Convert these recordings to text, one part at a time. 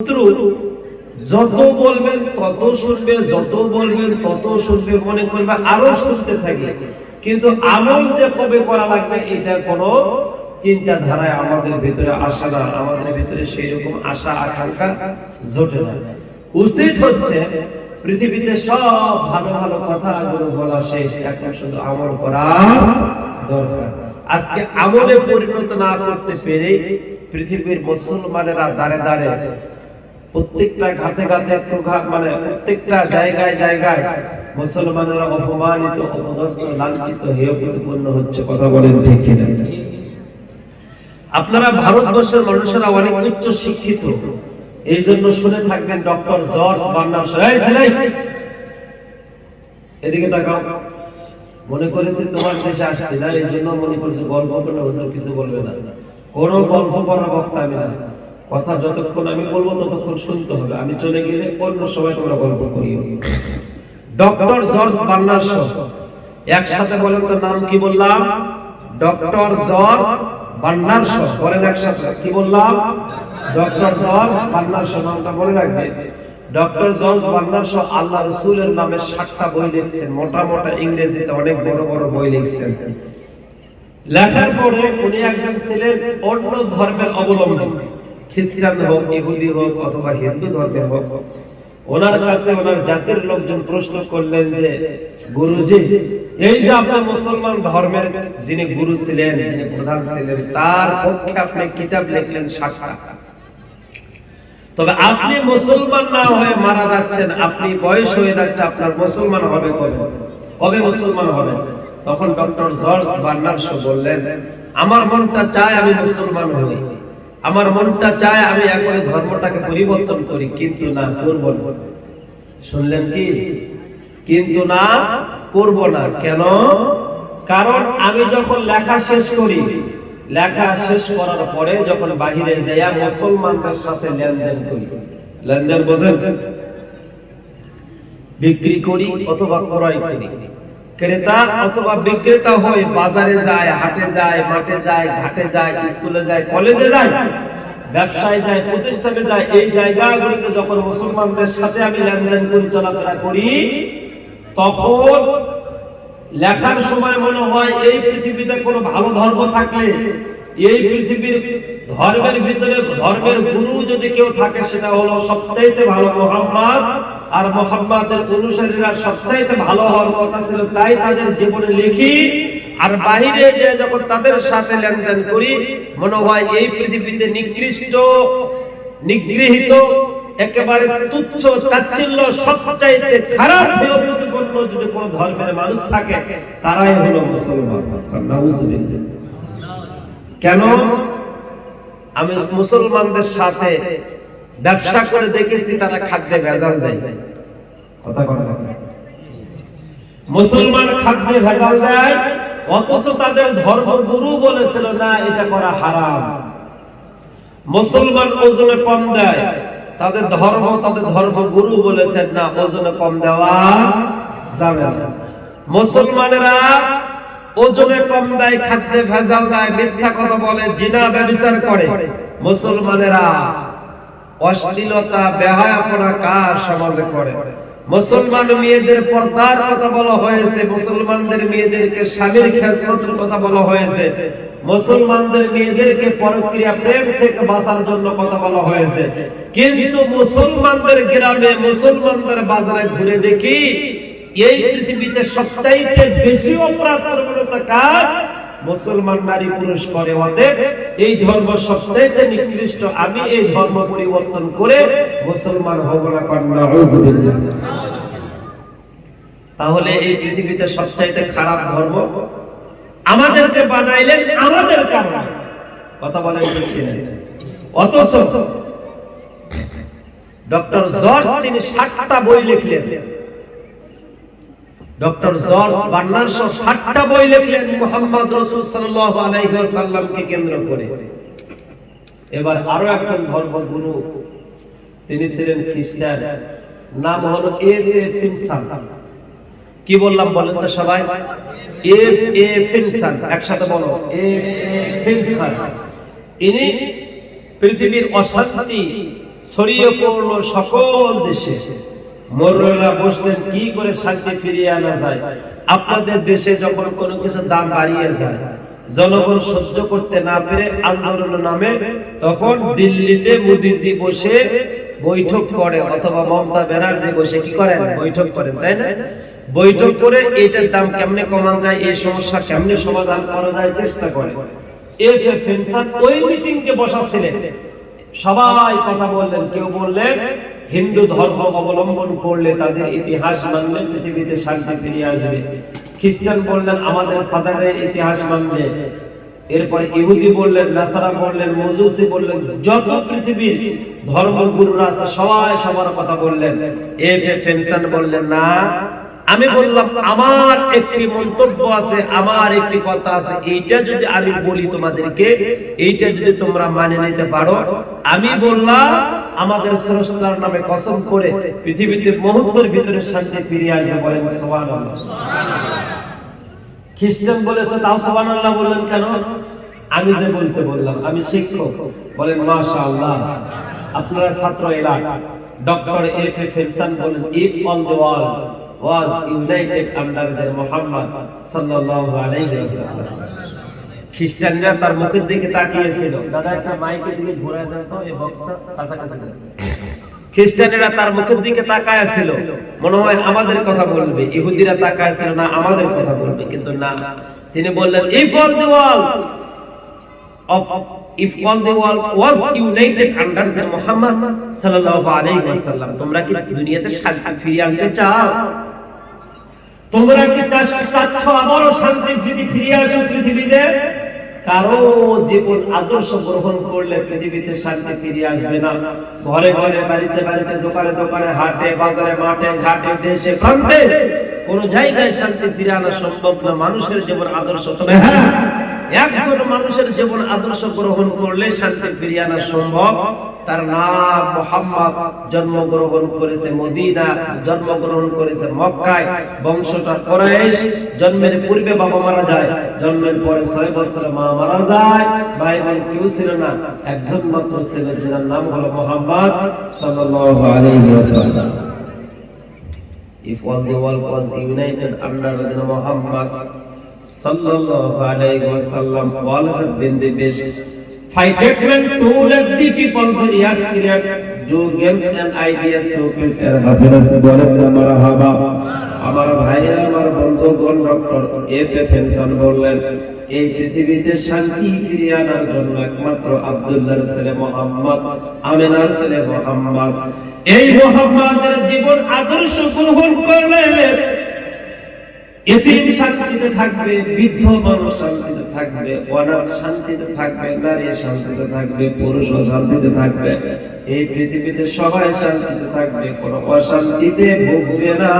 শত্রু যত বলবেন তত শুনবে, যত বলবেন তত শুনবে, মনে করবে আরো শুনতে থাকে, কিন্তু আমল যে কবে করা লাগবে এটা কোনো চিন্তাধারায় আমাদের ভিতরে আসে না। আমাদের ভিতরে সেই রকম আশা আকাঙ্ক্ষা জোটে না। উচিত হচ্ছে পৃথিবীতে সব ভালো ভালো কথাগুলো বলা শেষ, এখন শুধু আমল করা দরকার। আজকে আমলে পরিণত না করতে পেরে পৃথিবীর মুসলমানেরা দাঁড়ে দাঁড়ে প্রত্যেকটা ঘাতে ঘাতে মানে প্রত্যেকটা জায়গায় জায়গায় মুসলমানেরা অপমানিত, অপদস্থ, লাঞ্ছিত, হেয় প্রতিপন্ন হচ্ছে। কথা বলেন ঠিক কিনা? আপনারা ভারতবর্ষের মানুষেরা অনেক উচ্চ শিক্ষিত, এই জন্য শুনে থাকবেন ডক্টর জর্জ বার্নার্ড শ। এদিকে তাকাও। মনে করেছি তোমার দেশে আসছি না, এই জন্য মনে করেছি গল্প করলে হুজুর কিছু বলবে না। কোন গল্প করার বক্তা আমি না। কথা যতক্ষণ আমি বলবো ততক্ষণ শুনতে হবে। আমি চলে গেলে অন্য সময় তোমরা গল্প করিও। ডক্টর জর্জ বার্নার্ড শ, একসাথে বলেন তো নাম কি বললাম? Doctor George Bernard Shaw. বলেন একসাথে, কি বললাম? Doctor George Bernard Shaw. নামটা বলে রাখবেন। ডক্টর জর্জ বার্নার্ড শ আল্লাহ রাসূলের নামে 7টা বই লিখছেন। মোটা মোটা ইংরেজিতে অনেক বড় বড় বই লিখছেন। লেখার পরে উনি একজন ছিলেন অন্য ধর্মের অবলম্বন, খ্রিস্টান হোক, ইহুদি হোক অথবা হিন্দু ধর্মের হোক। ওনার কাছে ওনার জাতির লোকজন প্রশ্ন করলেন যে, গুরুজি, এই যে আপনি মুসলমান ধর্মের যিনি গুরু ছিলেন, যিনি প্রধান ছিলেন, তার পক্ষে আপনি কিতাব লিখলেন 7টা, তবে আপনি মুসলমান না হয়ে মারা যাচ্ছেন, আপনি বয়স হয়ে যাচ্ছে, আপনার মুসলমান হবে কবে? কবে মুসলমান হবে? তখন ডক্টর জর্জ বার্নার্ড শ বললেন, আমার মনটা চায় আমি মুসলমান হই, আমার মনটা চায় আমি এখন ধর্মটাকে পরিবর্তন করি, কিন্তু না করব না। শুনলেন কি? কিন্তু না করব না। কেন? কারণ আমি যখন লেখা শেষ করি, লেখা শেষ করার পরে যখন বাহিরে যাইয়া মুসলমানদের সাথে লেনদেন করি, লেনদেন বোঝেন? বিক্রি করি অথবা ক্রয় করি, ক্রেতা অথবা বিক্রেতা হয়ে বাজারে যায়, হাটে যায়, মাঠে যায়, ঘাটে যায়, স্কুলে যায়, কলেজে যায়, ব্যবসায় যায়, প্রতিষ্ঠানে যায়, এই জায়গাগুলোতে যখন মুসলমানদের সাথে আমি লেনদেন করি, চলাফেরা করি, তখন লেখার সময় মনে হয় এই পৃথিবীতে কোনো ভালো ধর্ম থাকলে, এই পৃথিবীর ধর্মের ভিতরে ধর্মের গুরু যদি কেউ থাকে, সেটা হলো সবচাইতে ভালো মুহাম্মদ। আর মুহাম্মাদের অনুসারীরা সবচাইতে ভালো হওয়ার কথা ছিল, তাই তাদের জীবনে লিখি। আর বাহিরে যে যখন তাদের সাথে লেনদেন করি, মনে হয় এই পৃথিবীতে নিকৃষ্ট, নিগৃহীত, একেবারে তুচ্ছ, তাচ্ছিল্য, সবচাইতে খারাপ প্রতিপন্ন যদি কোনো ধর্মের মানুষ থাকে, তারাই হলো মুসলমান। নাউজুবিল্লাহ। কেন? আমি মুসলমানদের সাথে ব্যবসা করে দেখেছি, তারা খাদ্যে ভেজাল দেয়। কথা বলা, মুসলমান খাদ্যে ভেজাল দেয়, অথচ তাদের ধর্মগুরু বলেছিল না, এটা করা হারাম। মুসলমান ওজনে কম দেয়, তাদের ধর্মগুরু বলেছেন না, ওজনে কম দেওয়া যাবে না। মুসলমানেরা ওজনে কম দেয়, খাদ্যে ভেজাল দেয়, মিথ্যা কথা বলে, জিনা ব্যভিচার করে। মুসলমানেরা অশ্লীলতা, বেহায়াপনা কার সমাজে করে? মুসলমান মেয়েদের পর্দার কথা বলা হয়েছে, মুসলমানদের মেয়েদেরকে স্বামীর খেজমতের কথা বলা হয়েছে, মুসলমানদের মেয়েদেরকে পরক্রিয়া প্রেম থেকে বাঁচার জন্য কথা বলা হয়েছে। কিন্তু মুসলমানদের গ্রামে, মুসলমানদের বাজারে ঘুরে দেখি, এই পৃথিবীতে সবচাইতে বেশি অপরাধ প্রবণতা কাজ মুসলমান নারী পুরুষ করে। অতএব এই ধর্ম সবচাইতে নিকৃষ্ট, আমি এই ধর্ম পরিবর্তন করে মুসলমান হব না। নাউজুবিল্লাহ। তাহলে এই পৃথিবীতে সবচাইতে খারাপ ধর্ম আমাদেরকে বানাইলেন আমাদের কারণে। কথা বলেন ঠিক কিনা? অথচ ডক্টর জর্জ তিনি 7টা বই লিখলেন। ডক্টর জর্জ বার্নার্ড শ 7টা বই লিখলেন মুহাম্মদ রাসূল সাল্লাল্লাহু আলাইহি ওয়াসাল্লামকে কেন্দ্র করে। এবার আরো একজন ধর্মগুরু, তিনি ছিলেন খ্রিস্টান, নাম হলো এফ.এ. ফিনসান। কি বললাম বলেন তো সবাই? এফ.এ. ফিনসান, একসাথে বলো, এফ.এ. ফিনসান। ইনি পৃথিবীর অশান্তি ছড়িয়ে পড়লো সকল দেশে। মোল্লারা বসলেন কি করে শান্তি ফিরিয়ে আনা যায়। আপনাদের দেশে যখন কোনো কিছু দাম বাড়িয়ে যায়, জনগণ সহ্য করতে না পেরে আন্দোলন নামে, তখন দিল্লিতে মোদিজি বসে বৈঠক করে, অথবা মমতা ব্যানার্জি বসে কি করেন, বৈঠক করেন, তাই না? বৈঠক করে এটার দাম কেমনে কমানো যায়, এই সমস্যা কেমনে সমাধান করা যায় চেষ্টা করে। এফএ ফেনসান ওই মিটিংকে বসাছিলেন, সবাই কথা বললেন। কেউ বললেন হিন্দু ধর্ম অবলম্বন করলে, তাদের ইতিহাস মানলে পৃথিবীতে শান্তি ফিরে আসবে। খ্রিস্টান বললেন আমাদের ফাদারের ইতিহাস মানলে। এরপরে ইহুদি বললেন, নাসারা বললেন, মজুসি বললেন, যত পৃথিবীর ধর্মগুরুরা আছে সবাই সবার কথা বললেন। এফএ ফেনসান বললেন না, আমি বললাম আমার একটি মন্তব্য আছে, আমার একটি কথা আছে, এইটা যদি আমি বলি তোমাদেরকে, এইটা যদি তোমরা মানে নিতে পারো, আমি বললাম আমাদের স্রষ্টার নামে কসম করে পৃথিবীতে মুহূর্তের ভিতরে শান্তি ফিরে আসবে। বলেন সুবহানাল্লাহ। খ্রিস্টান বলেছে তাও সুবহানাল্লাহ বললেন কেন? আমি যে বলতে বললাম, আমি শিক্ষক। বলেন মাশাআল্লাহ। আপনারা ছাত্র এলাক। ডক্টর এফএ ফেনসান বলেন, if all the world was united under the Muhammad sallallahu alayhi wasallam. খ্রিস্টানরা তার মুখের দিকে তাকিয়েছিল। দাদা একটা মাইকের দিকে ঘোরায় দেন তো, এই বক্সটা কাছাকাছি দেন। খ্রিস্টানেরা তার মুখের দিকে তাকায় ছিল, মনে হয় আমাদের কথা বলবে। ইহুদিরা তাকায় ছিল না আমাদের কথা বলবে, কিন্তু না, তিনি বললেন if all the world was united under the Muhammad sallallahu alayhi wasallam. তোমরা কি দুনিয়াতে শান্তি ফিরিয়ে আনতে চাও? তোমরা কি চাচ্ছ আবারও শান্তি ফিরিয়ে আসুক পৃথিবীতে? কারো জীবন আদর্শ গ্রহণ করলে পৃথিবীতে শান্তি ফিরে আসবে না। ঘরে ঘরে, বাড়িতে বাড়িতে, দোকানে দোকানে, হাটে বাজারে, মাঠে ঘাটে, দেশে প্রান্তে কোন জায়গায় শান্তি ফিরে আনা সম্ভব না মানুষের জীবন আদর্শ। তবে হ্যাঁ, একজন মানুষের জীবন আদর্শ গ্রহণ করলে শান্তি ফিরিয়ে আনা সম্ভব। তার নাম মুহাম্মদ, জন্মগ্রহণ করেছে মদিনা, জন্মগ্রহণ করেছে মক্কায়, বংশটা কুরাইশ। জন্মের পূর্বে বাবা মারা যায়, জন্মের পরে 6 বছরে মা মারা যায়। ভাই বোন কেউ ছিল না, একজন মাত্র ছিল, যার নাম হলো মুহাম্মদ সাল্লাল্লাহু আলাইহি ওয়াসাল্লাম। If all the world was united under the Muhammad sallallahu alayhi wasallam, all have been the best. Fighted men to let the people for years create do games and ideas to peace and happiness. বলেন না মারহাবা। আমার ভাইরা, আমার বন্ধুগণ, doctor FA ফেনসান বললেন এই পৃথিবীতে শান্তি ফিরিয়ে আনার জন্য একমাত্র আব্দুল্লাহর ছেলে মুহাম্মদ, আমিনার ছেলে মুহাম্মদ, এই মুহাম্মাদের জীবন আদর্শ গ্রহণ করলে এতিম শান্তিতে থাকবে, বৃদ্ধ মানুষ শান্তিতে থাকবে, অনাথ শান্তিতে থাকবে, নারী শান্তিতে থাকবে, পুরুষ শান্তিতে থাকবে। এই পৃথিবীতে সবাই শান্তিতে থাকবে, কোন অশান্তিতে ভুগবে না।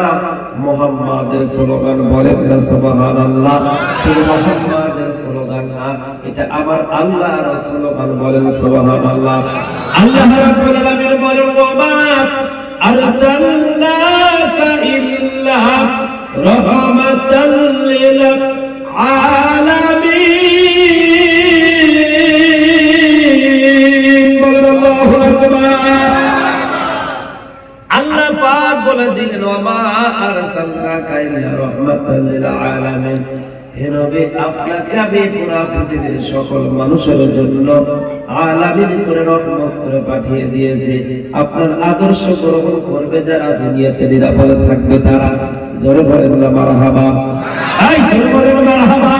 মুহাম্মাদের স্লোগান বলেন না সুবহানাল্লাহ। শুধু মুহাম্মাদের স্লোগান না, এটা আমার আল্লাহর স্লোগান। বলেন সুবহানাল্লাহ। আল্লাহ রাব্বুল আলামিন বলেন ওয়া মা আরসালনাকা ইল্লা রাহমাতাল লিল আলামিন। বলেন আল্লাহু আকবার। আল্লাহ পাক বলে দিলেন ওয়া মা আরসালনাকা ইল্লা রাহমাতাল লিল আলামিন। হে নবী, আপনাকে আমি পুরো পৃথিবীর সকল মানুষের জন্য আলামিন করে রহমত করে পাঠিয়ে দিয়েছি। আপনার আদর্শ গ্রহণ করবে যারা, দুনিয়াতে নিরাপদে থাকবে তারা। জোরে বলেন না মারহাবা। এই জোরে বলেন মারহাবা।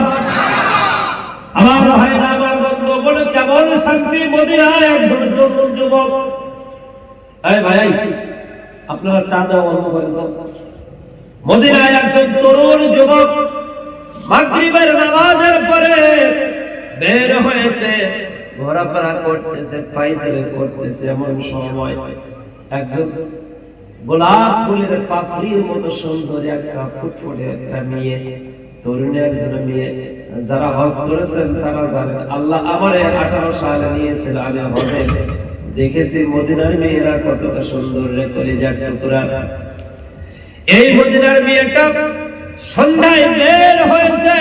আমার ভাইরা, আমার বন্ধু, বলে কেমন শান্তি মদিনায় একজন তরুণ যুবক। এই ভাই, আপনারা চা দাও অন্য করেন তো। মদিনায় একজন তরুণ যুবক মাগরিবের নামাজের পরে বের হয়েছে, ঘোরাফেরা করতেছে, পায়চারি করতেছে। এমন সময় একজন গোলাপ ফুলের পাপড়ির মতো সুন্দর একটা ফুটফুটে একটা মেয়ে, তরুণী একজন মেয়ে। যারা হজ করেছেন তারা জানেন, আল্লাহ আমারে 18 সালে নিয়েছিল, আমি হজে দেখেছি মদিনার মেয়েরা কতটা সুন্দর রে কলিজার টুকরা। এই মদিনার মেয়েটা সন্ধ্যায় বের হয়েছে,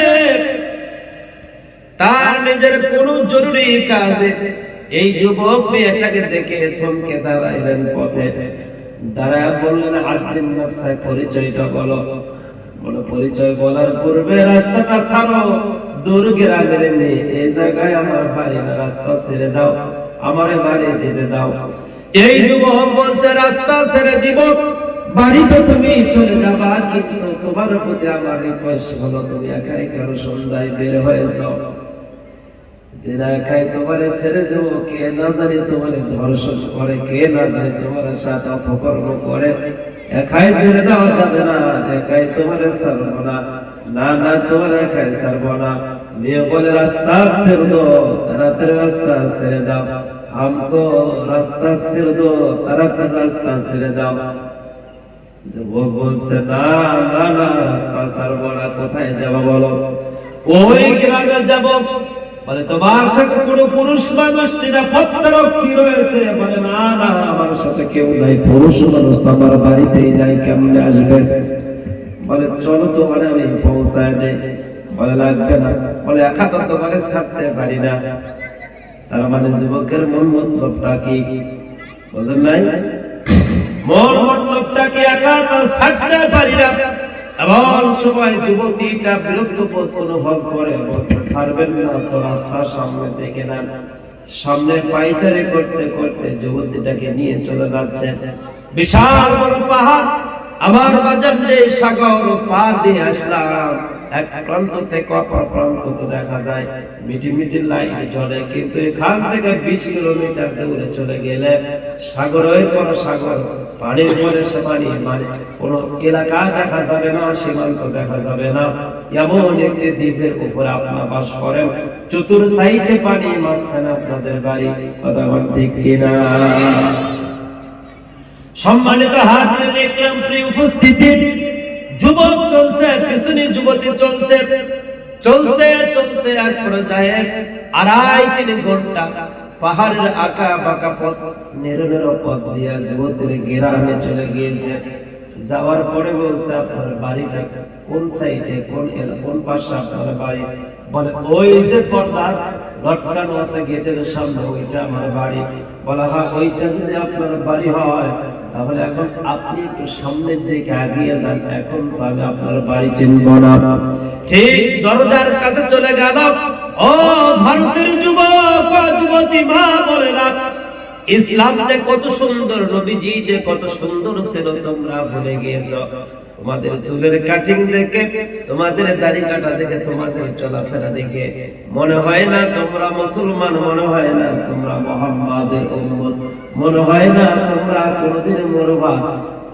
তার নিজের কোন জরুরি কাজে এই যুবক মেয়েটাকে দেখে থমকে দাঁড়াইলেন পথে, দাঁড়ায় বললেন আদিন নফসা, পরিচয়টা বলো। বলো পরিচয় বলার পূর্বে রাস্তাটা ছাড়ো, দূর গ্রামের মেয়ে, এই জায়গায় আমার বাড়ি না, রাস্তা ছেড়ে দাও, আমার বাড়ি যেতে দাও। এই যুবক বলছে রাস্তা ছেড়ে দিব, বাড়িতে তুমি চলে যাবা, কিন্তু তোমার প্রতি আমার রিকোয়েস্ট হলো তুমি একাই কারো সন্ধ্যায় বের হয়েছ, দিন একাই তোমার ছেড়ে দেবো, কে না জানি তোমার ধর্ষণ করে, কে না জানি তোমার সাথে অপকর্ম করে, একাই ছেড়ে দেওয়া যাবে না, একাই তোমার ছাড়বো না, না না তোমার একাই ছাড়বো না। মেয়ে বলে রাস্তা ছেড়ে দো, তাড়াতাড়ি রাস্তা ছেড়ে দাও, हमको রাস্তা ছেড়ে দো, তাড়াতাড়ি রাস্তা ছেড়ে দাও। যুবক বলছে না না না, রাস্তা ছাড়বো না, কোথায় যাবো বলো? ওই গ্রামে যাবো। বলে তোমার সাথে কোনো পুরুষ মানুষ নিরাপত্তা রক্ষী রয়েছে? বলে না না, আমার সাথে কেউ নাই, পুরুষ মানুষ তো আমার বাড়িতেই নাই, কেমনে আসবে? বলে চলো তোমার আমি পৌঁছায় দেই। বলে লাগবে না। বলে একা তো তোমার ছাড়তে পারি না। তার মানে যুবকের মন মতলবটা কি বুঝেন নাই? মন মতলবটা কি একা তো ছাড়তে পারি না। এমন সময় যুবতীটা বিরক্ত বোধ অনুভব করে, বলছে ছাড়বেন না তো রাস্তার সামনে থেকে না। সামনে পায়চারি করতে করতে যুবতীটাকে নিয়ে চলে যাচ্ছে। বিশাল বড় পাহাড়, আমার বাজার যে সাগর পার দিয়ে আসলাম, এক প্রান্ত থেকে অপর প্রান্ত তো দেখা যায় মিটি মিটি লাইন চলে, কিন্তু এখান থেকে 20 কিলোমিটার দূরে চলে গেলে সাগরের পর সাগর, পানির পরে সে পানি, মানে কোন এলাকা দেখা যাবে না, সীমান্ত দেখা যাবে না। এমন একটি দ্বীপের উপরে আপনারা বাস করেন, চতুর সাইডে পানি, মাঝখানে আপনাদের বাড়ি। কথা ঠিক কিনা? সম্মানিত হাজির ইকরাম, প্রিয় উপস্থিতি, যুবক চলছে, পিছনে যুবতী চলছে, চলতে চলতে এক পর্যায়ে 2.5-3 ঘন্টা পাহাড়ের আঁকা বাঁকা পথ, নেরো পথ দিয়া যুবতীর গ্রামে চলে গিয়েছে। যাওয়ার পরে বলছে আপনার বাড়িটা কোন সাইডে, কোন পাশে আপনার বাড়ি? বলে ওই যে পর্দার লটকানো আছে গেটের সামনে, ওইটা আমার বাড়ি। বলা হয় ওইটা যদি আপনার বাড়ি হয় তাহলে এখন আপনি একটু সামনের দিকে এগিয়ে যান, এখন তো আমি আপনার বাড়ি চিনব না। ঠিক দরজার কাছে চলে গেল। ও ভারতের যুবক ও যুবতী মা বোনেরা, ইসলাম যে কত সুন্দর, নবীজি যে কত সুন্দর ছিল তোমরা ভুলে গিয়েছো। তোমাদের চুলের কাটিং দেখে, তোমাদের দাড়ি কাটা দেখে, তোমাদের চলাফেরা দেখে মনে হয় না তোমরা মুসলমান, মনে হয় না তোমরা মুহাম্মাদের উম্মত, মনে হয় না তোমরা কোনদিন মরবা।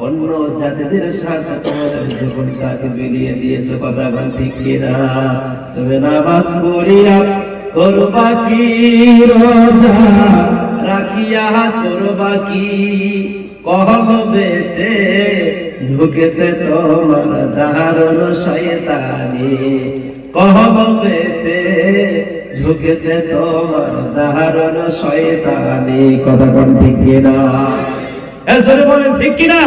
অন্য জাতিদের সাথে তোমাদের জীবনটাকে বিলিয়ে দিয়েছে। কথা বল ঠিক কিনা? তুমি নামাজ পড়িয়া করবা কি, রোজা রাখিয়া করবা কি, কলবেতে ঢুকেছে তোমার দারুণ শয়তানি, কলবেতে ঢুকেছে তোমার দারুণ শয়তানি। কথা কোন ঠিক কিনা? এজরে বলেন ঠিক কিনা?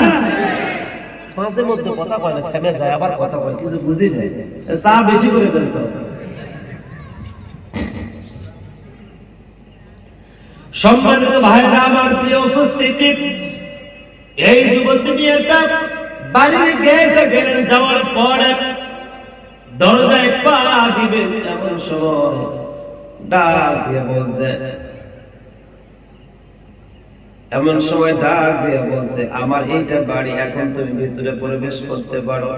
মাঝে মধ্যে কথা কয় না, থেমে যায়, আবার কথা কয়, কিছু বুঝি যায়। চা বেশি করে দেন তো। সম্মানিত ভাইরা আমার, প্রিয় উপস্থিতি, এই যুবতী মেয়েটা বাড়ির গেটে গেলেন। যাওয়ার পরে দরজায় পা দিবেন এমন সময় ডাক দিয়ে বলছে, এমন সময় ডাক দিয়ে বলছে আমার এইটা বাড়ি, এখন তুমি ভিতরে প্রবেশ করতে পারো।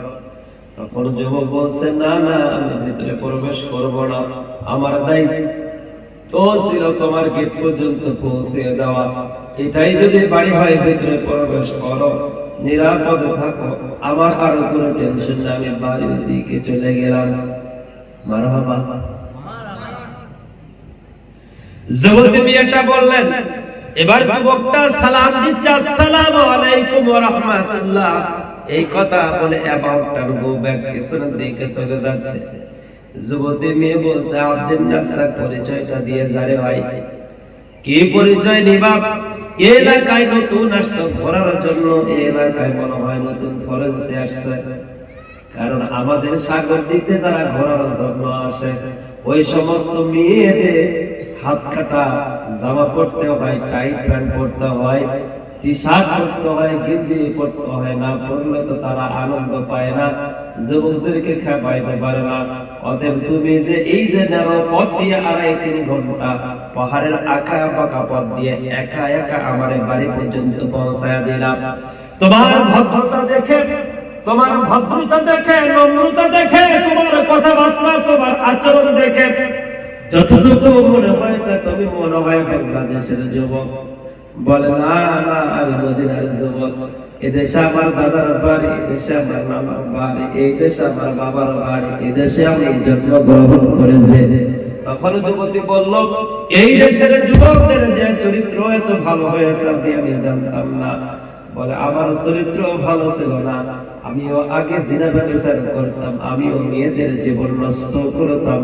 তখন যুবক বলছে না না, আমি ভিতরে প্রবেশ করব না, আমার দায়িত্ব ছিল তোমার গেট পর্যন্ত পৌঁছে দেওয়া। এটাই যদি বাড়ি হয় ভিতরে প্রবেশ করো, নিরাপদে থাকো, আমার আরো কোনো টেনশন না। আমি বাড়ির দিকে চলে গেলাম। মারহাবা। যুবতী মেয়েটা বললেন। এবার যুবকটা সালাম দিচ্ছে, আসসালামু আলাইকুম ওয়া রাহমাতুল্লাহ। এই কথা বলে অ্যাবাউটটার গো ব্যাক পিছনের দিকে চলে যাচ্ছে। যুবতী মেয়ে বলছে আব্দুল নাফসা, পরিচয়টা দিয়ে যারে ভাই। কি পরিচয় নিবা? এলাকায় নতুন আসছো ঘোরার জন্য, এলাকায় মনে হয় নতুন ফরেন্সে আসছে। কারণ আমাদের সাগর দিতে যারা ঘোরার জন্য আসে ওই সমস্ত মেয়েদের হাত কাটা জামা পরতে হয়, টাইট প্যান্ট পরতে হয়, টি শার্ট পরতে হয়, গেঞ্জি পরতে হয়, না পরলে তো তারা আনন্দ পায় না, যুবকদেরকে খেপাইতে পারে না। অতএব তুমি যে এই যে নারো পথ দিয়ে 2.5-3 ঘন্টা পাহাড়ের আঁকা বাঁকা পথ দিয়ে একা একা আমার বাড়ি পর্যন্ত পৌঁছায় দিলাম, তোমার ভদ্রতা দেখে, তোমার ভদ্রতা দেখে, নম্রতা দেখে, তোমার কথাবার্তা, তোমার আচরণ দেখে যতটুকু মনে হয়েছে তুমি মনে হয় বাংলাদেশের যুবক। বলে না না, আমি মদিনার যুবক। এদেশে আমার দাদার বাড়ি, এদেশে আমার মামার বাড়ি, এই দেশে আমার বাবার বাড়ি, এদেশে আমি জন্মগ্রহণ করেছি। তখন যুবতী বলল, এই দেশের যুবকদের যে চরিত্র এত ভালো হয়েছে আমি জানতাম না। বলে আমার চরিত্র ভালো ছিল না, আমিও আগে জিনা ব্যভিচার করতাম, আমিও মেয়েদের জীবন নষ্ট করতাম,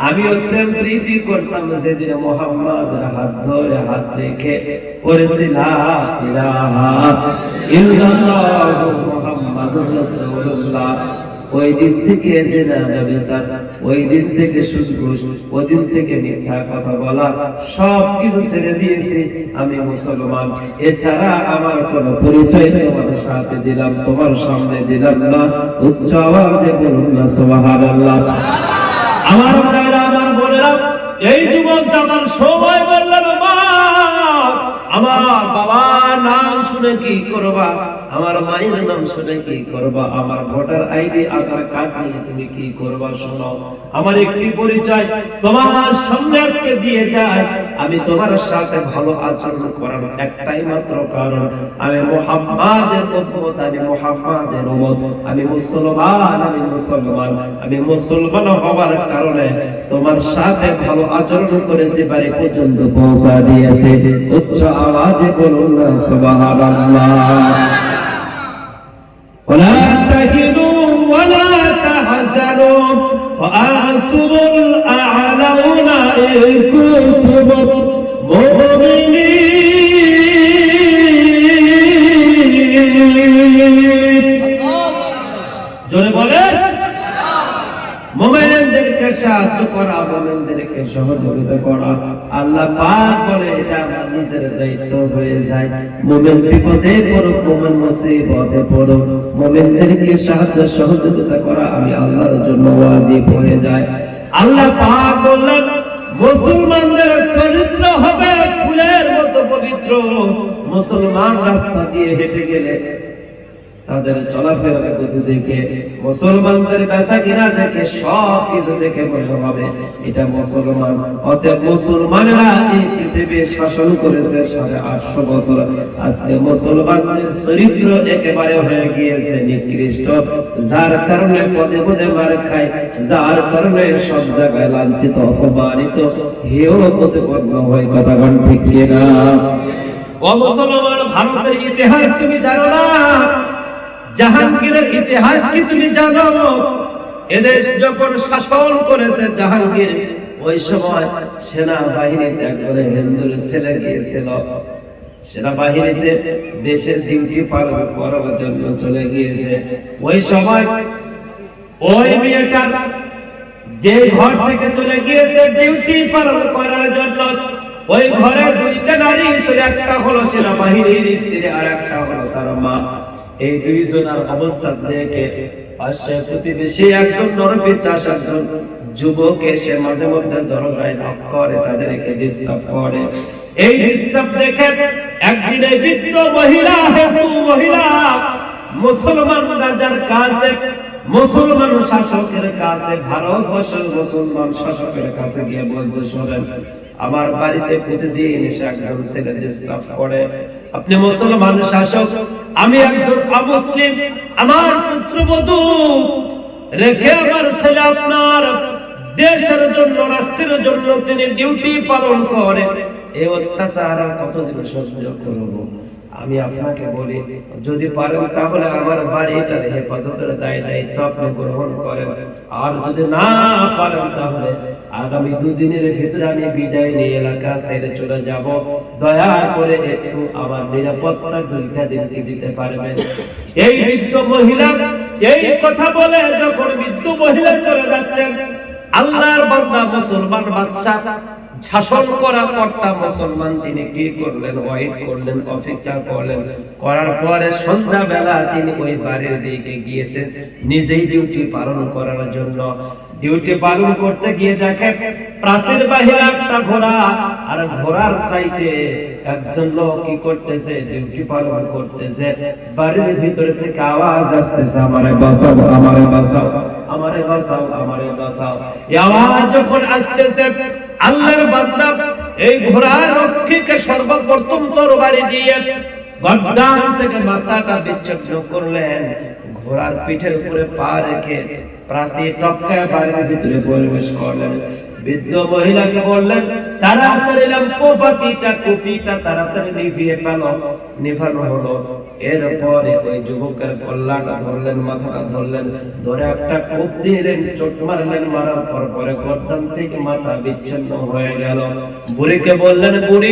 আমিও প্রেম প্রীতি করতাম। যেদিন মুহাম্মাদের হাত ধরে হাত রেখে পড়েছি লা ইলাহা ইল্লাল্লাহু মুহাম্মাদুর রাসূলুল্লাহ, ওই দিন থেকে জিনা ব্যভিচার, ওই দিন থেকে সুদ ঘুষ, ওই দিন থেকে মিথ্যা কথা বলা সব কিছু ছেড়ে দিয়েছি। আমি মুসলমান, এছাড়া আমার কোনো পরিচয় তোমার সাথে দিলাম, তোমার সামনে দিলাম না। উচ্চ আওয়াজে বলুন না সুবহানাল্লাহ। আমার ভাইরা, আমার বোনেরা, এই যুবক আমার সময় বললেন, মা আমার বাবার নাম শুনে কি করবা, আমার মায়ের নাম শুনে কি করবা, আমার ভোটার আইডি আধার কার্ড নিয়ে তুমি কি করবা? শোনো, আমার একটি পরিচয় তোমার সামনে আজকে দিয়ে যায়, আমি তোমার সাথে ভালো আচরণ করার একটাই মাত্র কারণ, আমি মুহাম্মাদের উম্মত, আমি মুহাম্মাদের উম্মত, আমি মুসলমান, আমি মুসলমান, আমি মুসলমান হওয়ার কারণে তোমার সাথে ভালো আচরণ করেছি, বাড়ি পর্যন্ত পৌঁছা দিয়েছে। উচ্চ আওয়াজে বলুন না সুবহানাল্লাহ। ولا تهنوا ولا تحزنوا وأنتم الأعلون إن كنتم مؤمنين। জোরে বলেন, মুমিনদেরকে সাহায্য করা, মুমিনদেরকে সহযোগিতা করা, আল্লাহ পাক বলে এটা আমার নিজের দায়িত্ব হয়ে যায়। মুমিন বিপদে পড়ুক, মুমিন মুসিবতে পড়ুক, মুমিনদেরকে সাহায্য সহযোগিতা করা আমি আল্লাহর জন্য ওয়াজিব হয়ে যায়। আল্লাহ পাক বললেন, মুসলমানদের চরিত্র হবে ফুলের মতো পবিত্র। মুসলমান রাস্তা দিয়ে হেঁটে গেলে তাদের চলাফেরার গতি দেখে, মুসলমানদের বেচা কিনা দেখে, সব কিছু দেখে মনে হবে এটা মুসলমান। অতএব মুসলমানেরা এই পৃথিবী শাসন করেছে 850 বছর, আজকে মুসলমানদের চরিত্র একেবারে হয়ে গিয়েছে নিকৃষ্ট, যার কারণে পদে পদে মার খায়, যার কারণে সব জায়গায় লাঞ্ছিত, অপমানিত, হেয় প্রতিপন্ন হয়। কথা কোন ঠিক কিনা? ও মুসলমান, ভারতের ইতিহাস তুমি জানো না? জাহাঙ্গীরের ইতিহাস কি তুমি জানো? এদেশ যখন শাসন করেছে জাহাঙ্গীর, ওই সময় সেনাবাহিনীতে একজন হিন্দুর ছেলে গিয়েছিল, সেনাবাহিনীতে দেশের ডিউটি পালন করার জন্য চলে গিয়েছে। ওই সময় ওই মেয়েটা যে ঘর থেকে চলে গিয়েছে ডিউটি পালন করার জন্য, ওই ঘরে দুইটা নারী ছিল, একটা হলো সেনাবাহিনীর স্ত্রী আর একটা হলো তার মা। এই দুইজনের অবস্থা দেখে পাশে প্রতিবেশী একজন নরপিশাচ, একজন যুবক এসে মাঝে মধ্যে দরজায় নক করে, তাদেরকে ডিস্টার্ব করে। এই ডিস্টার্ব দেখে একদিন এই বৃদ্ধ মহিলা, হিন্দু মহিলা, মুসলমান রাজার কাছে, মুসলমান শাসকের কাছে, ভারতবর্ষের মুসলমান শাসকের কাছে গিয়ে বলছে, শোনেন, আমার বাড়িতে প্রতিদিন এসে একজন ছেলে ডিস্টার্ব করে, আপনি মুসলমান শাসক, আমি একজন অমুসলিম, আমার পুত্রবধূ রেখে আমার ছেলে আপনার দেশের জন্য, রাষ্ট্রের জন্য তিনি ডিউটি পালন করেন, এই অত্যাচার কতদিন সহ্য করব? আমি আপনাকে বলি, যদি পারেন তাহলে আমার বাড়িটার হেফাজতের দায়িত্ব আপনি গ্রহণ করেন, আর যদি না পারেন তাহলে আগামী 2 দিনের ভিতরে আমি বিদায় নিয়ে এলাকা ছেড়ে চলে যাব, দয়া করে একটু আমার নিরাপত্তা 2টা দিন দিতে পারবেন? এই বৃদ্ধ মহিলা এই কথা বলে যখন বৃদ্ধ মহিলা চলে যাচ্ছেন, আল্লাহর বান্দা মুসলমান বাদশা শাসন করা কর্তা মুসলমান, তিনি কি করলেন? ওয়েট করলেন, অপেক্ষা করলেন। করার পরে সন্ধ্যা বেলা তিনি ওই বাড়ির দিকে গিয়েছেন নিজেই ডিউটি পালন করার জন্য। ডিউটি পালন করতে গিয়ে দেখে প্রাচীর বাহিরে একটা ঘোড়া, আর ঘোড়ার সাইডে একজন লোক কি করতেছে? ডিউটি পালন করতেছে। বাড়ির ভিতরে থেকে আওয়াজ আসতেছে, আমারে বাঁচাও, আমারে বাঁচাও, আমারে বাঁচাও, আমারে বাঁচাও। এই আওয়াজ যখন আসতেছে, আল্লাহর বান্দা এই ঘোড়ার রক্ষীকে সর্বপ্রথম তরবারি দিয়ে গর্দান থেকে মাথাটা বিচ্ছিন্ন করলেন। ঘোড়ার পিঠের উপরে পা রেখে প্রাচীর টপকায় বাড়ির ভিতরে প্রবেশ করলেন। বৃদ্ধ মহিলাকে বললেন, তাড়াতাড়ি ল্যাম্পবাতিটা, টুপিটা তাড়াতাড়ি নিভিয়ে ফেলো। নিভানো হলো। এরপরে ওই যুবকের কল্লাটা ধরলেন, মাথাটা ধরলেন, ধরে একটা কোপ দিলেন, চোট মারলেন। মারার পর পরে গর্দান থেকে মাথা বিচ্ছিন্ন হয়ে গেল। বুড়িকে বললেন, বুড়ি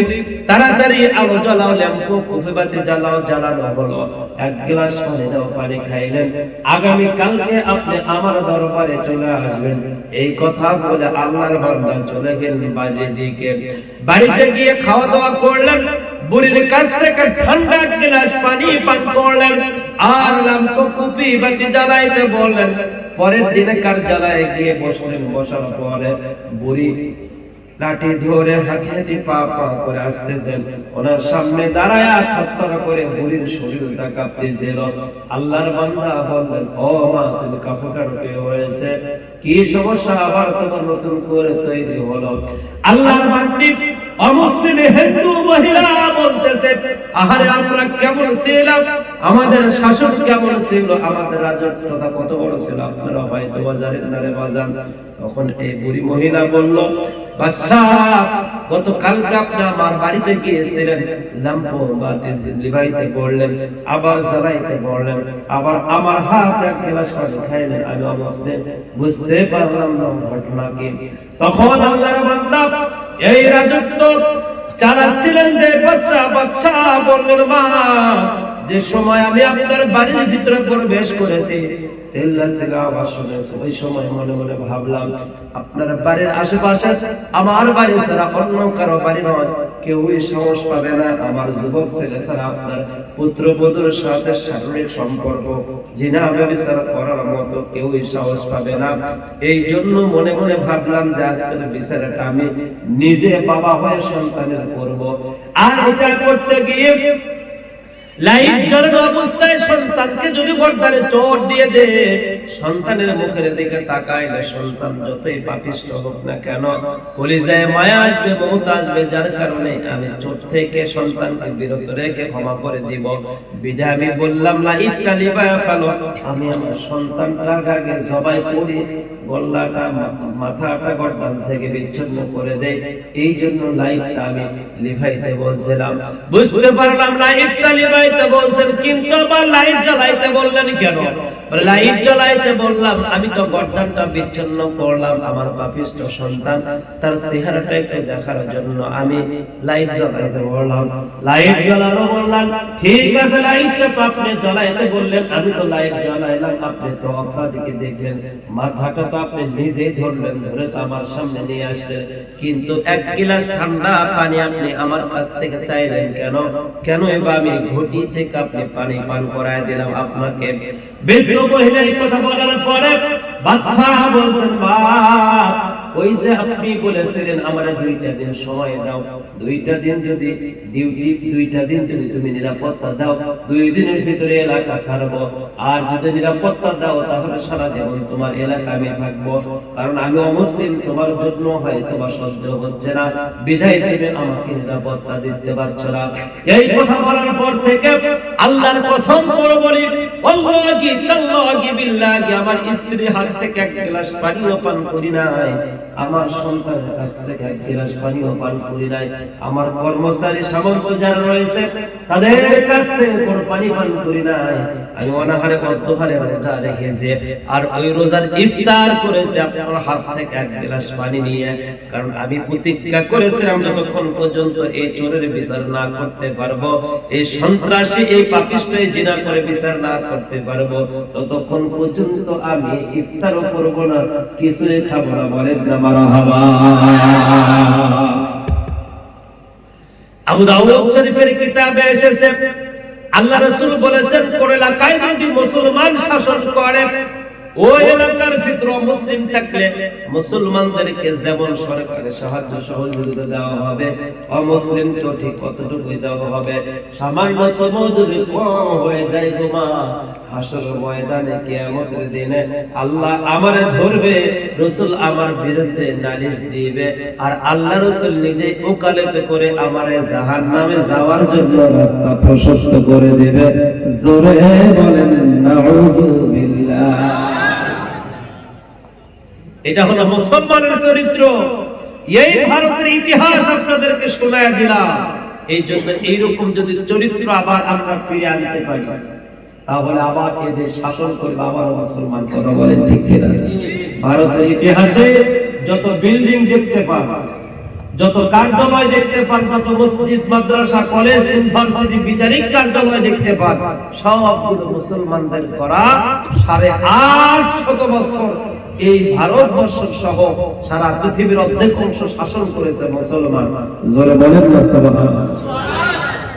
তাড়াতাড়ি আলো জ্বালাও, ল্যাম্প কুফি বাতি জ্বালাও। জ্বালানো হলো। এক গ্লাস পানি দাও, পানি খাইলেন। আগামী কালকে আপনি আমার দরবারে চলে আসবেন। এই কথা বলে আল্লাহর বান্দা চলে গেলেন বাড়ির দিকে। বাড়িতে গিয়ে খাওয়া দাওয়া করলেন। বুড়ির কাছ থেকে ঠান্ডা গ্লাস পানি পান করলেন, আর ল্যাম্প কুপি বাতি জ্বালাইতে বললেন। পরের দিনে কার্যালয়ে গিয়ে বসলেন। বসার পরে বুড়ি লাঠি ধরে হাঁটি হাঁটি পা পা করে আসতেছেন। ওনার সামনে দাঁড়ায় থরথর করে বুড়ির শরীরটা কাঁপতেছিল। আল্লাহর বান্দা বললেন, ও মা, তুমি কাফকার হয়েছে, কি সমস্যা আবার তোমার নতুন করে তৈরি হলো? আল্লাহর বান্দি অমুসলিম হিন্দু মহিলা বলতেছে, আহারে আমরা কেমন ছিলাম, আমাদের শাসন কেমন ছিল, আমাদের রাজত্বটা কত বড় ছিল, আপনারা হয়তো জানেন না রে বাজান। তখন এই বুড়ি মহিলা বলল, বাদশাহ গতকালকে আপনি আমার বাড়িতে গিয়েছিলেন, ল্যাম্প বাতি লিভাইতে বললেন, আবার জ্বালাইতে বললেন, আবার আমার হাত এক গ্লাস পানি খাইলেন। আমি অবস্থে বুঝতে পারলাম না ঘটনা কি। তখন আল্লাহর বান্দা এই রাজত্ব চালাচ্ছিলেন যে বাদশা বললেন, মা যে সময় আমি আপনার বাড়ির ভিতরে প্রবেশ করেছি, ওই সময় মনে মনে ভাবলাম আপনার বাড়ির আশেপাশে আমার বাড়ি ছাড়া অন্য কারো বাড়ি নয়, কেউই সাহস পাবে না আমার যুবক ছেলে ছাড়া আপনার পুত্রবধূর সাথে শারীরিক সম্পর্ক জিনা ব্যভিচার করার মতো কেউই সাহস পাবে না। এই জন্য মনে মনে ভাবলাম যে আজকের বিচারটা আমি নিজে বাবা হয়ে সন্তানের করব। আর এটা করতে গিয়ে লাইট জ্বলানো অবস্থায় সন্তানকে যদি গর্দানে চোট দিয়ে দে, সন্তানের মুখের দিকে তাকাইলে সন্তান যতই পাপিষ্ট হোক না কেন কলিজায় মায়া আসবে, মমতা আসবে, যার কারণে আমি চোট থেকে সন্তানকে বিরত রেখে ক্ষমা করে দিব। বিধায় আমি বললাম, লাইটটা লিভায়া ফেলো, আমি আমার সন্তানটার আগে জবাই করি, গলাটা মাথাটা গর্দান থেকে বিচ্ছিন্ন করে দেই। এই জন্য লাইটটা আমি লিভাইতে বলছিলাম। বুঝতে পারলাম লাইটটা লিভাইতে বলছেন, কিন্তু আবার লাইট জ্বালাইতে বললেন কেন? লাইট জ্বালাইতে বললাম আমি তো গর্দানটা বিচ্ছিন্ন করলাম, আমার পাপিষ্ট সন্তান তার চেহারাটা একটু দেখার জন্য আমি লাইট জ্বালাইতে বললাম। লাইট জ্বালানো বললাম, ঠিক আছে লাইটটা তো আপনি জ্বালাইতে বললেন, আমি তো লাইট জ্বালাইলাম, আপনি তো অপরাধীকে দেখলেন, মাথাটা তো আপনি নিজেই ধরলেন, ধরে তো আমার সামনে নিয়ে আসলেন, কিন্তু এক গ্লাস ঠান্ডা পানি আপনি আমার কাছ থেকে চাইলেন কেন? কেন এবার আমি ঘটি থেকে আপনি পানি পান করায় দিলাম আপনাকে। বৃদ্ধ মহিলা এই কথা বলার পরে বাদশা বলছেন, বাপ ওই যে আপনি বলেছিলেন আমার 2টা দিন সময় দাও, 2টা দিন যদি ডিউটি, 2টা দিন যদি তুমি নিরাপত্তা দাও, 2 দিনের ভিতরে এলাকা ছাড়বো, আর যদি নিরাপত্তা দাও তাহলে সারা জীবন তোমার এলাকা আমি থাকবো, কারণ আমি অমুসলিম, তোমার জন্য হয়তো বা সহ্য হচ্ছে না, বিধায় তুমি আমাকে নিরাপত্তা দিতে পারছো না। এই কথা বলার পর থেকে আল্লাহর কসম করে বলি, আল্লাহি তাআলাহি বিল্লাহি আমার স্ত্রী হাত থেকে এক গ্লাস পানিও পান করি নাই, আমার সন্তানের কাছ থেকে এক গ্লাস পানিও পান করি নাই, আমার কর্মচারী সামন্ত যারা রয়েছে তাদের কাছ থেকে কোনো পানি পান করি নাই। আমি অনাহারে অধ্যহারে রোজা রেখেছি, আর ওই রোজার ইফতার করেছে আপনার হাত থেকে এক গ্লাস পানি নিয়ে। কারণ আমি প্রতিজ্ঞা করেছিলাম যতক্ষণ পর্যন্ত এই চোরের বিচার না করতে পারবো, এই সন্ত্রাসী এই পাপিষ্ঠ জিনা করে বিচার না করতে পারবো, ততক্ষণ পর্যন্ত আমি ইফতারও করব না, কিছুই খাবো না। বলেন না মারহাবা। আবু দাউদ শরীফের কিতাবে এসেছে আল্লাহ রাসূল বলেছেন, কোন এলাকায় যদি মুসলমান শাসন করে, ওই এলাকার ভিতরে মুসলিম থাকলে মুসলমানদেরকে যেমন সরকারের সাহায্য সহযোগিতা দেওয়া হবে, অমুসলিম তো ঠিক কতটুকুই দেওয়া হবে। সামান্যতম যদি কম হয়ে যায় গোমা, হাসর ময়দানে কিয়ামতের দিনে আল্লাহ আমারে ধরবে, রাসূল আমার বিরুদ্ধে নালিশ দিবে, আর আল্লাহ রাসূল নিজে ওকালত করে আমারে জাহান্নামে যাওয়ার জন্য রাস্তা প্রশস্ত করে দিবে। জোরে বলেন নাউযুবিল্লাহ। এটা হলো মুসলমানের চরিত্র। এই ভারতের ইতিহাস আপনাদেরকে শোনায়া দিলাম। এই জন্য এইরকম যদি চরিত্র আবার আমরা ফিরে আনতে পারি, তাহলে আবার এদের শাসন করবে আবার মুসলমান। কথা বলেন ঠিক কিনা? ভারতের ইতিহাসে যত বিল্ডিং দেখতে পান, যত কার্যালয় দেখতে পান, যত মসজিদ, মাদ্রাসা, কলেজ, ইউনিভার্সিটি, বিচারিক কার্যালয় দেখতে পান, সবগুলো মুসলমানদের করা। 850 বছর এই ভারতবর্ষ সহ সারা পৃথিবীর অর্ধেক অংশ শাসন করেছে মুসলমান। জোরে বলেন না সুবহানাল্লাহ।